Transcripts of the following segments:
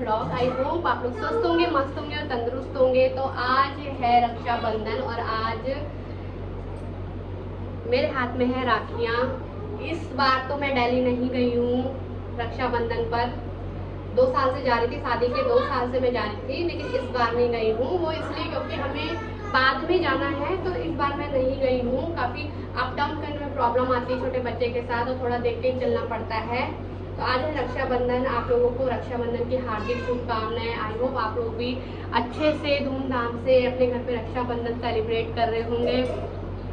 Blog. I hope आप लोग स्वस्थ होंगे, मस्त होंगे और तंदुरुस्त होंगे। तो आज है रक्षाबंधन और आज मेरे हाथ में है राखियाँ। इस बार तो मैं दिल्ली नहीं गई हूँ रक्षाबंधन पर। 2 साल से जा रही थी, शादी के 2 साल से मैं जा रही थी, लेकिन इस बार नहीं गई हूँ। वो इसलिए क्योंकि हमें बाद में जाना है, तो इस बार मैं नहीं गई हूँ। काफ़ी अप डाउन करने में प्रॉब्लम आती है छोटे बच्चे के साथ, और थोड़ा देख के चलना पड़ता है। तो आज है रक्षाबंधन। आप लोगों को रक्षाबंधन की हार्दिक शुभकामनाएं। आई होप आप लोग भी अच्छे से धूमधाम से अपने घर पे रक्षाबंधन सेलिब्रेट कर रहे होंगे।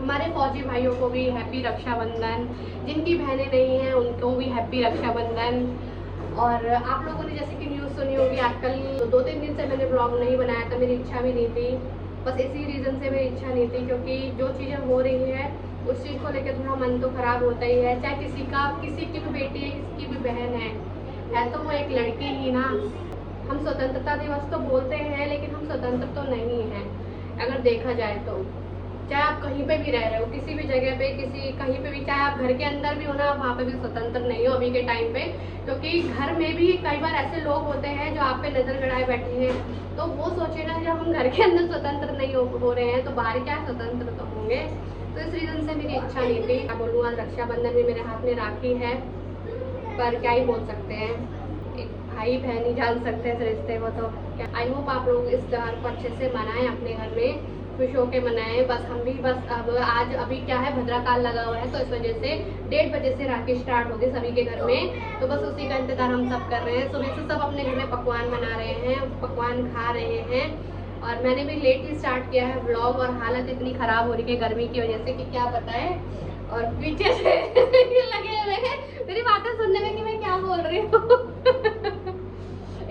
हमारे फौजी भाइयों को भी हैप्पी रक्षाबंधन, जिनकी बहनें नहीं हैं उनको भी हैप्पी रक्षाबंधन। और आप लोगों ने जैसे कि न्यूज़ सुनी होगी आजकल, 2-3 दिन से मैंने ब्लॉग नहीं बनाया था। मेरी इच्छा भी नहीं थी, बस इसी रीज़न से मेरी इच्छा नहीं थी, क्योंकि जो चीज़ें हो रही है उस चीज़ को लेकर थोड़ा मन तो ख़राब होता ही है। चाहे किसी की भी बेटी है, किसी की भी बहन है तो वो एक लड़की ही ना। हम स्वतंत्रता दिवस तो बोलते हैं, लेकिन हम स्वतंत्र तो नहीं हैं अगर देखा जाए तो। चाहे आप कहीं पे भी रह रहे हो, किसी भी जगह पे, कहीं पे भी, चाहे आप घर के अंदर भी हो ना, वहाँ पे भी स्वतंत्र नहीं हो अभी के टाइम पे। क्योंकि घर में भी कई बार ऐसे लोग होते हैं जो आप पे नज़र गड़ाए बैठे हैं। तो वो सोचे ना, जब हम घर के अंदर स्वतंत्र नहीं हो रहे हैं तो बाहर क्या स्वतंत्र तो होंगे। तो इस रीज़न से मेरी इच्छा नहीं थी। क्या बोलूँ, आज रक्षाबंधन में मेरे हाथ में राखी है, पर क्या ही बोल सकते हैं, एक भाई बहन ही जान सकते हैं इस रिश्ते को। तो आई होप आप लोग इस त्योहार को अच्छे से मनाएं, अपने घर में खुश होके मनाएं। बस हम भी बस अब आज अभी क्या है, भद्रा काल लगा हुआ है, तो इस वजह से 1:30 बजे से राखी स्टार्ट होगी सभी के घर में। तो बस उसी का इंतजार हम सब कर रहे हैं। सुबह से सब अपने घर में पकवान बना रहे हैं, पकवान खा रहे हैं। और मैंने भी लेट ही स्टार्ट किया है ब्लॉग, और हालत इतनी ख़राब हो रही है गर्मी की वजह से कि क्या बताएं। और पीछे से लगे हुए हैं मेरी बातें सुनने में कि मैं क्या बोल रही हूँ।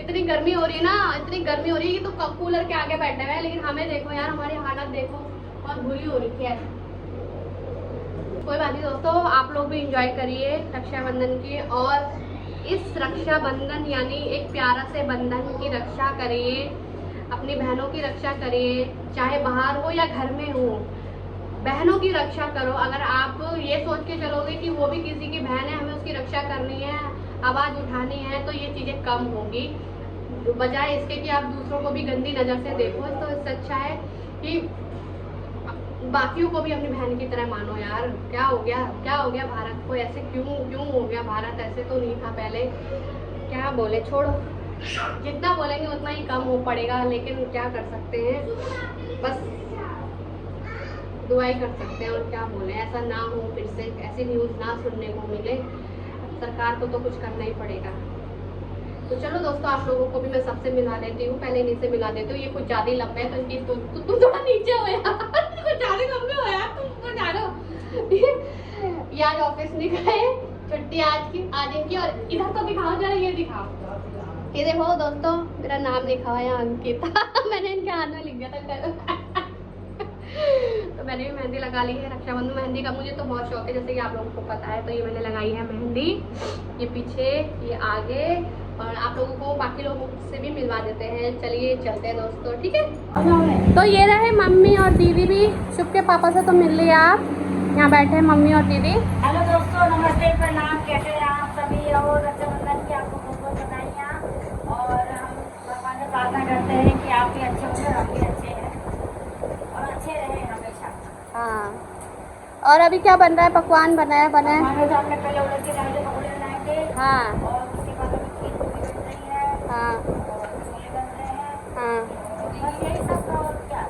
इतनी गर्मी हो रही है ना, इतनी गर्मी हो रही है कि तो कूलर के आगे बैठे हुए हैं, लेकिन हमें देखो यार, हमारी हालत देखो बहुत बुरी हो रही है। कोई बात नहीं दोस्तों, आप लोग भी एंजॉय करिए रक्षाबंधन की, और इस रक्षाबंधन यानी एक प्यारा से बंधन की रक्षा करिए, अपनी बहनों की रक्षा करिए। चाहे बाहर हो या घर में हो, बहनों की रक्षा करो। अगर आप ये सोच के चलोगे कि वो भी किसी की बहन है, हमें उसकी रक्षा करनी है, आवाज़ उठानी है, तो ये चीज़ें कम होगी, बजाय इसके कि आप दूसरों को भी गंदी नज़र से देखो। तो इससे अच्छा है कि बाकियों को भी अपनी बहन की तरह मानो यार। क्या हो गया भारत को ऐसे, क्यों हो गया भारत ऐसे? तो नहीं था पहले। क्या बोले, छोड़ो, जितना बोलेंगे उतना ही कम हो पड़ेगा, लेकिन क्या कर सकते हैं, बस दुआई कर सकते हैं। और क्या बोले, ऐसा ना हो फिर से, ऐसी न्यूज़ ना सुनने को मिले। सरकार को तो कुछ करना ही पड़ेगा। तो चलो दोस्तों, आप लोगों को भी मैं सबसे मिला देती हूँ, पहले इन्हीं से मिला देती हूँ। ये कुछ ज़्यादा लंबे है, तो इनकी तुम थोड़ा नीचे हो यार। कुछ ज़्यादा लंबे हो यार, तुम जानो। ये आज ऑफिस नहीं गए, छुट्टी आज इनकी। और इधर तो दिखाओ जरा, ये दिखाओ, ये देखो दोस्तों, मेरा नाम लिखा हुआ है अंकिता। मैंने इनके हाथ में लिख दिया था। तो मैंने भी मेहंदी लगा ली है। रक्षाबंधन मेहंदी का मुझे तो बहुत शौक है, जैसे कि आप लोगों को पता है। तो ये मैंने लगाई है मेहंदी, ये पीछे, ये आगे, और आप लोगों को बाकी लोगों से भी मिलवा देते हैं। चलिए चलते हैं दोस्तों, ठीक है। तो ये रहे मम्मी और दीदी भी, शुभ के पापा से तो मिल लिया आप, यहाँ बैठे हैं मम्मी और दीदी। हेलो दोस्तों, नमस्ते, प्रणाम, कैसे हैं आप सभी? और रक्षाबंधन की आपको बहुत बहुत बधाइयाँ। और हम भगवान से प्रार्थना करते हैं कि आप भी अच्छे होंगे, हम भी अच्छे हैं और अच्छे रहें हमेशा। हाँ, और अभी क्या बन रहा है? पकवान बनाया बना है। हमारे सामने पहले उड़द के दाल के पकौड़े बनाएंगे। हाँ और उसके बाद अभी खीर पूरी बन रही है। हाँ और छोले बन रहे हैं। हाँ, बस यही सब का,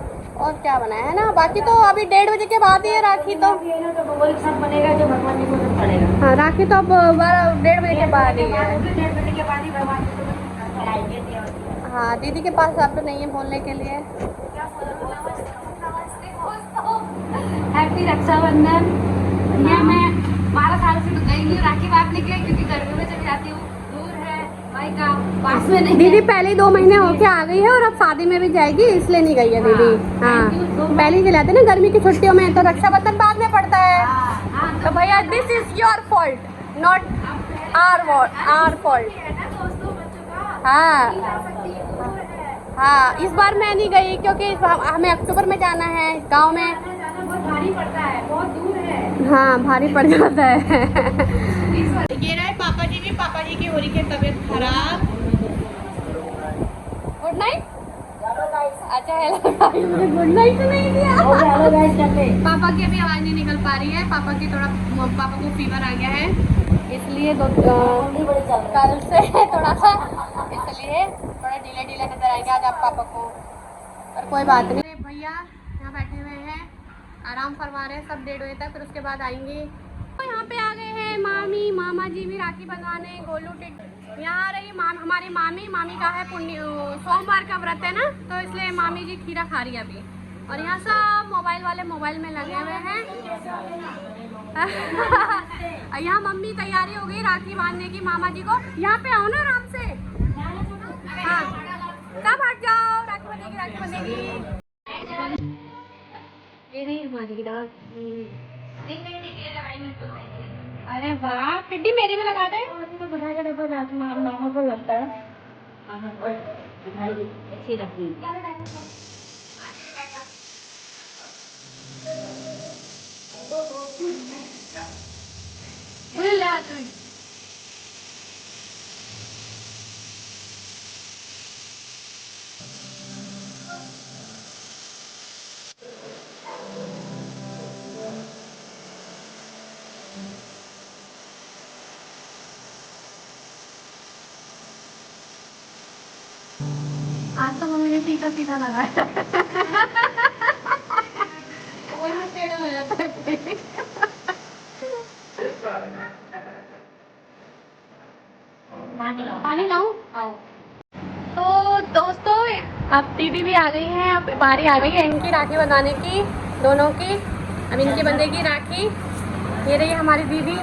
और क्या बनाया है ना। बाकी तो अभी 1:30 बजे के बाद ही है राखी। तो ये ना तो वही सब बनेगा जो भगवान जी को पड़ेगा। हाँ, राखी तो अब 1:30 बजे के बाद ही है। 1:30 बजे के बाद ही भगवान जी को चढ़ाएंगे। हाँ, दीदी के पास अब तो नहीं है बोलने के लिए। हैप्पी रक्षाबंधन। ये मैं 12 साल से तो गई नहीं राखी बांधने के लिए, क्योंकि गर्मी में चली जाती हूँ, दूर है भाई का, पास में नहीं। दीदी पहले 2 महीने होके आ गई है, और अब शादी में भी जाएगी, इसलिए नहीं गई है दीदी। हाँ, पहले ही चले थे ना गर्मी की छुट्टियों में, तो रक्षाबंधन बाद में पड़ता है। तो भैया this is your fault, not our fault. हाँ हाँ, इस बार मैं नहीं गई, क्योंकि हमें अक्टूबर में जाना है गांव में। बहुत भारी पड़ता है, बहुत दूर है। हाँ, भारी पड़ जाता है। ये रहे पापा जी भी, पापा जी की हो रही है तबीयत खराब। नाइट। Hello guys. अच्छा हेलो गाइस, गुड नाइट तो नहीं दिया। हेलो गाइस करते। पापा की अभी आवाज़ नहीं निकल पा रही है, पापा को फीवर आ गया है, इसलिए कल से थोड़ा सा, इसलिए थोड़ा ढीले नजर आएंगे आज आप पापा को, पर कोई बात नहीं। भैया यहाँ बैठे हुए हैं, आराम फरमा रहे हैं सब 1:30 बजे तक, फिर उसके बाद आएंगे। तो यहाँ पे आ गए हैं मामी, मामा जी भी राखी बंधवाने। गोलू यहाँ आ रही हमारी मामी का है सोमवार का व्रत है ना, तो इसलिए मामी जी खीरा खा रही है अभी। और यहाँ सब मोबाइल वाले मोबाइल में लगे हुए हैं। यहाँ मम्मी तैयारी हो गई राखी बांधने की मामा जी को। यहाँ पे आओ ना आराम से। हाँ सब हट जाओ, राखी बंधेगी। ये नहीं हमारी राखी। अरे वाह पिड्डी, मेरी भी लगा दे। बधाई का डब्बा मामा को लगता है अच्छी लगती है। आज तो मम्मी ने सीधा सीधा लगाया। वही टेढ़ा हो जाता है। पानी लाऊं? आओ। तो दोस्तों अब दीदी भी आ गई हैं, अब बारी आ गई है इनकी राखी बनाने की, दोनों की। अब इनकी बंधेगी राखी। ये रही हमारी दीदी।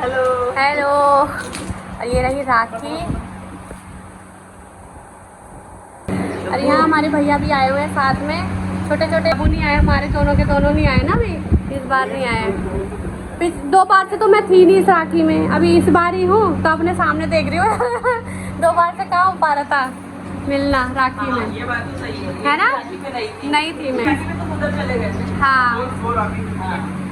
Hello hello. और ये रही राखी। और यहाँ हमारे भैया भी आए हुए हैं साथ में, छोटे छोटे। अबू नहीं आए, हमारे दोनों के दोनों नहीं आए ना अभी, इस बार नहीं आए। 2 बार से तो मैं थी नहीं इस राखी में, अभी इस बार ही हूँ, तो अपने सामने देख रही हूँ। 2 बार से कहाँ हो पा रहा था मिलना राखी में। ये बात तो सही है ना? नहीं थी मैं। तो उधर चले गए। हाँ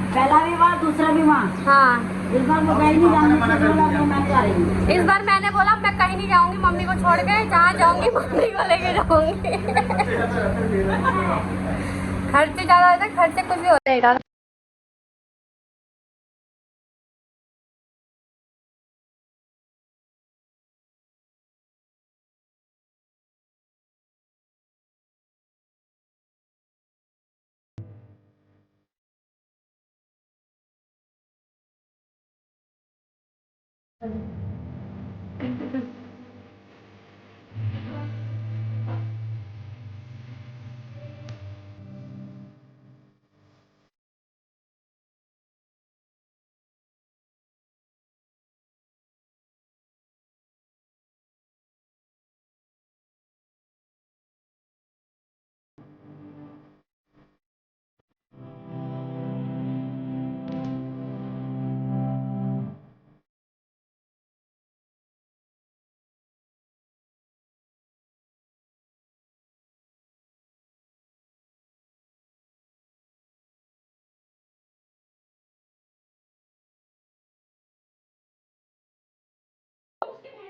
पहला विवाह दूसरा विवाह। हाँ इस बार मैं कहीं नहीं जाऊंगी। इस बार मैंने बोला मैं कहीं नहीं जाऊंगी मम्मी को छोड़ के, जहाँ जाऊंगी मम्मी को लेके जाऊंगी। खर्चे ज्यादा होते, खर्चे कुछ भी होते हैं।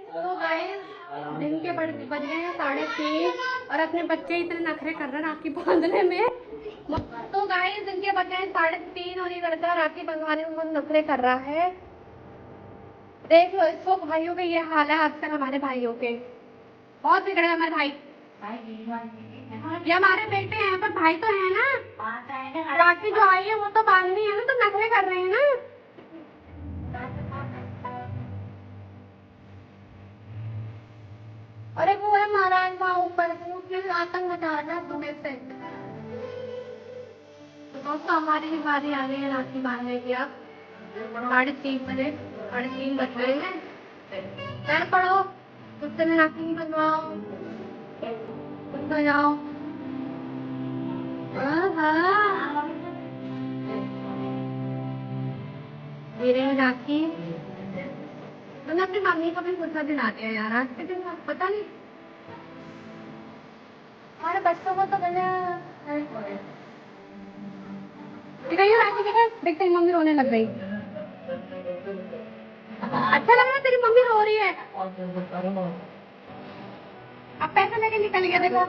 तो गाइस दिन के बज गए हैं 3:30 और अपने बच्चे इतने नखरे कर रहे हैं राखी बांधने में। तो गाइस दिन के बज गए हैं 3:30 और ये लड़का राखी बंधवाने में बहुत नखरे कर रहा है। देख लो इसको, भाइयों के ये हाल है आजकल, हमारे भाइयों के बहुत बिगड़े हमारे भाई। ये हमारे बेटे हैं पर भाई तो है ना। राखी जो आई है वो तो बांधनी है ना, तो नखरे कर रहे हैं ना। अरे वो है महाराज वहाँ ऊपर, उसने आतंक मचा रहा है सुबह से। तो दोस्तों हमारी भी बारी आ गई है राखी बांधने की। अब 3:30 बजे, 3:30 बज गए हैं। पैर पड़ो, कुत्ते में राखी बनवाओ, कुत्ता जाओ। मेरे राखी मैंने अपनी मम्मी को भी गुस्सा दिला दिया यार आज के दिन, पता नहीं हमारे बच्चों को तो देखते मम्मी रोने लग गई। अच्छा लग रहा है तेरी मम्मी रो रही है। अब पैसे लेके निकल गया देखो।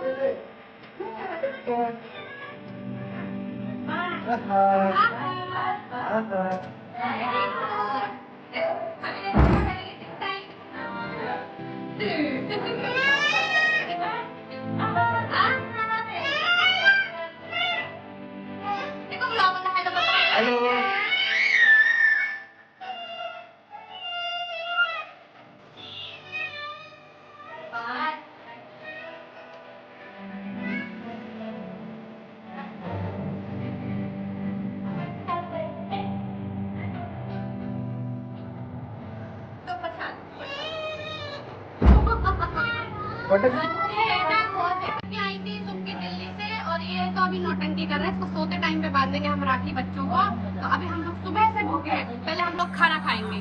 आई थी सुबह दिल्ली से और ये तो अभी नौटंकी कर रहा है। इसको सोते टाइम पे बांध देंगे हम राखी बच्चों को। तो अभी हम लोग सुबह से भूखे हैं, पहले हम लोग खाना खाएंगे,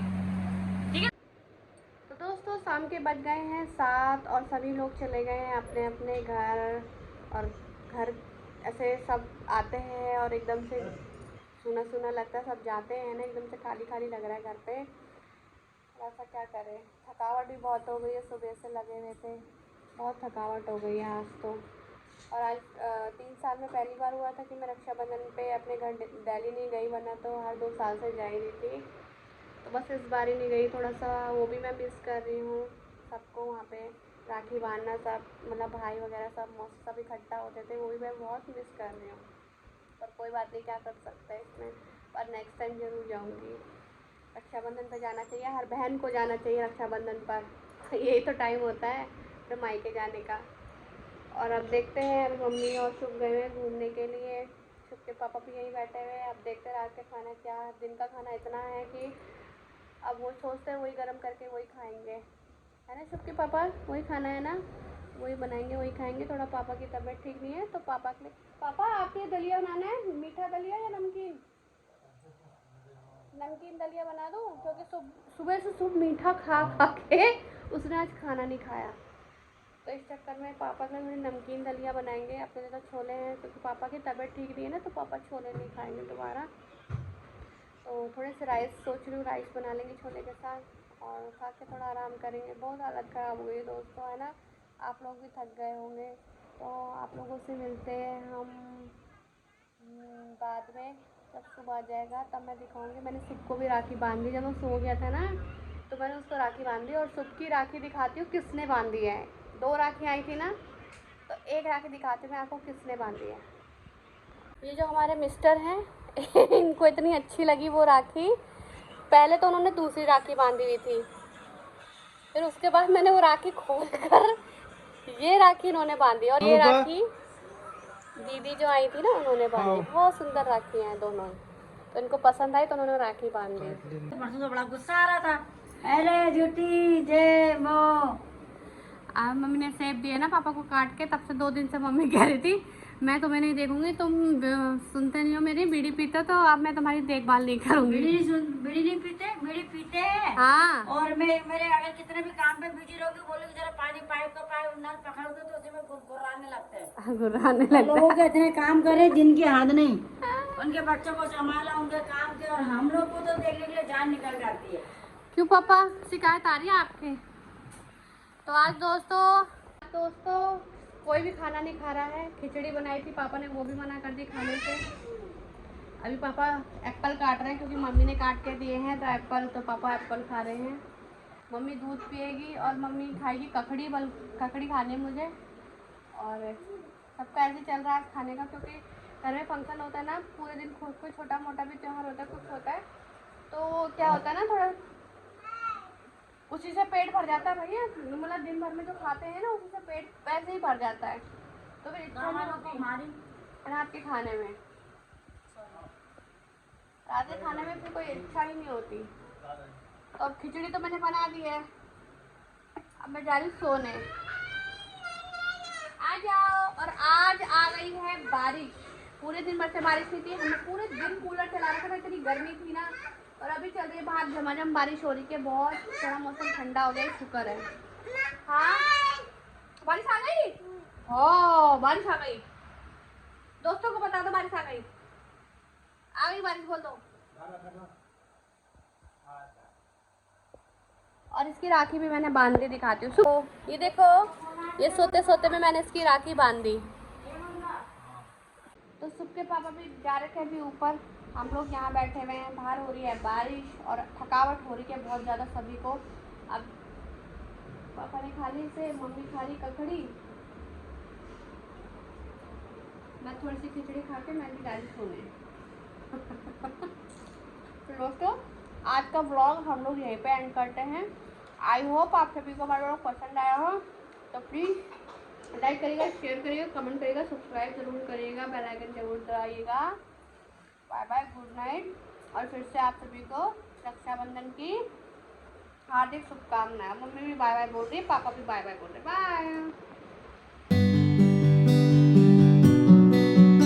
ठीक है। तो दोस्तों शाम के बज गए हैं 7 और सभी लोग चले गए हैं अपने अपने घर। और घर ऐसे सब आते हैं और एकदम से सुना सुना लगता है, सब जाते हैं ना, एकदम से खाली खाली लग रहा है घर पे। थोड़ा सा क्या करें, थकावट भी बहुत हो गई है, सुबह से लगे हुए थे, बहुत थकावट हो गई है आज तो। और आज 3 साल में पहली बार हुआ था कि मैं रक्षाबंधन पे अपने घर दिल्ली नहीं गई, वरना तो हर 2 साल से जा ही रही थी। तो बस इस बार ही नहीं गई, थोड़ा सा वो भी मैं मिस कर रही हूँ सबको वहाँ पे राखी बांधना, सब मतलब भाई वगैरह सब मस्त सब इकट्ठा होते थे, वो भी मैं बहुत मिस कर रही हूँ। पर कोई बात नहीं, क्या कर सकते हैं इसमें। पर नेक्स्ट टाइम ज़रूर जाऊँगी। रक्षाबंधन पर जाना चाहिए, हर बहन को जाना चाहिए रक्षाबंधन पर। यही तो टाइम होता है अपने मायके जाने का। और अब देखते हैं, अभी मम्मी और शुभ गए हैं घूमने के लिए, शुभ के पापा भी यहीं बैठे हुए हैं। अब देखते हैं रात के खाना क्या, दिन का खाना इतना है कि अब वो सोचते हैं वही गर्म करके वही खाएंगे, है ना शुभ के पापा, वही खाना है ना, वही बनाएंगे वही खाएंगे। थोड़ा पापा की तबीयत ठीक नहीं है तो पापा के लिए, पापा आपके दलिया बनाना है, मीठा दलिया या नमकीन? नमकीन दलिया बना दूँ, क्योंकि सुबह से सुबह मीठा खा खा के उसने आज खाना नहीं खाया। तो इस चक्कर में पापा के लिए नमकीन दलिया बनाएंगे। अपने लिए तो छोले हैं, क्योंकि पापा की तबीयत ठीक नहीं है ना, तो पापा छोले नहीं खाएंगे दोबारा। तो थोड़े से राइस सोच रही हूँ, राइस बना लेंगे छोले के साथ और खा के थोड़ा आराम करेंगे। बहुत हालत ख़राब हो गई दोस्तों, है ना। आप लोग भी थक गए होंगे, तो आप लोगों से मिलते हैं हम बाद में, जब सुबह आ जाएगा तब मैं दिखाऊंगी। मैंने सुब को भी राखी बांध दी, जब वो सो गया था ना तो मैंने उसको राखी बांध दी। और सुब की राखी दिखाती हूँ किसने बांधी है। 2 राखी आई थी ना, तो एक राखी दिखाती हूँ मैं आपको किसने बांधी है। ये जो हमारे मिस्टर हैं इनको इतनी अच्छी लगी वो राखी, पहले तो उन्होंने दूसरी राखी बांधी हुई थी, फिर उसके बाद मैंने वो राखी खोल कर ये राखी इन्होंने बांधी। और ये राखी दीदी जो आई थी ना उन्होंने बांधी। बहुत सुंदर राखी हैं दोनों, तो इनको पसंद आई तो उन्होंने राखी बांध दी। परसों तो बड़ा गुस्सा आ रहा था, अरे झूठी जय मो। मम्मी ने सेब दिए ना पापा को काट के, तब से 2 दिन से मम्मी कह रही थी मैं तुम्हें नहीं देखूंगी, तुम सुनते नहीं हो मेरी, बीड़ी पीते तो अब मैं तुम्हारी देखभाल नहीं करूंगी। बीड़ी नहीं पीते, बीड़ी पीते हैं। हाँ, और मैं मेरे अगर कितने भी काम पे बिजी रहोगे, बोलोगे जरा पानी पाइप का पाइप नल पकड़ दो, तो उसे में गुर्राने लगते हैं। गुर्राने लगता है। लोगों के इतने काम करे जिनकी हद नहीं, उनके बच्चों को संभाला, उनके काम के, और हम लोग को तो देखने के लिए जान निकल जाती है। क्यों पापा शिकायत आ रही है आपके? तो आज दोस्तों कोई भी खाना नहीं खा रहा है। खिचड़ी बनाई थी पापा ने, वो भी मना कर दी खाने से। अभी पापा एप्पल काट रहे हैं, क्योंकि मम्मी ने काट के दिए हैं तो एप्पल, तो पापा एप्पल खा रहे हैं। मम्मी दूध पिएगी और मम्मी खाएगी ककड़ी, ककड़ी खानी है मुझे। और सबका ऐसे चल रहा है खाने का, क्योंकि घर में फंक्शन होता है ना, पूरे दिन कोई छोटा मोटा भी त्यौहार होता है, कुछ होता है, तो क्या होता है ना, थोड़ा उसी से पेट भर जाता है भैया। मतलब दिन भर में जो खाते हैं ना उसी से पेट वैसे ही भर जाता है, तो फिर इच्छा नहीं होती रात के खाने में, रात के खाने में फिर कोई इच्छा ही नहीं होती। तो अब खिचड़ी तो मैंने बना दी है, अब मैं जा रही हूँ सोने। आ जाओ। और आज आ गई है बारिश, पूरे दिन भर से बारिश नहीं थी, हमने पूरे दिन कूलर चला रखा था, इतनी गर्मी थी ना। और अभी चल रही है बाहर झमाझम बारिश हो रही है, बहुत थोड़ा मौसम ठंडा हो गया, शुक्र है। हाँ बारिश आ गई, ओ बारिश आ गई, दोस्तों को बता दो बारिश आ गई, आ गई बारिश बोल दो। और इसकी राखी भी मैंने बांध दी, दिखाती हूँ। ये देखो ये सोते सोते में मैंने इसकी राखी बांध दी। तो सबके पापा भी जा रहे थे अभी ऊपर, हम लोग यहाँ बैठे हुए हैं। बाहर हो रही है बारिश और थकावट हो रही है बहुत ज़्यादा सभी को। अब पापा ने खा ली इसे, मम्मी खा ली ककड़ी, मैं थोड़ी सी खिचड़ी खा के मैं भी डाली सोने। तो दोस्तों आज का व्लॉग हम लोग यहीं पे एंड करते हैं। आई होप आप सभी को हमारा व्लॉग पसंद आया हो, तो प्लीज़ लाइक करिएगा, शेयर करिएगा, कमेंट करिएगा, सब्सक्राइब जरूर करिएगा, बेल आइकन जरूर दबाइएगा। Bye bye, good night. और फिर से आप सभी को रक्षाबंधन की हार्दिक शुभकामनाएं। मम्मी भी बाय बाय बोल रही है, पापा भी बाय बाय बोल रहे, बाय।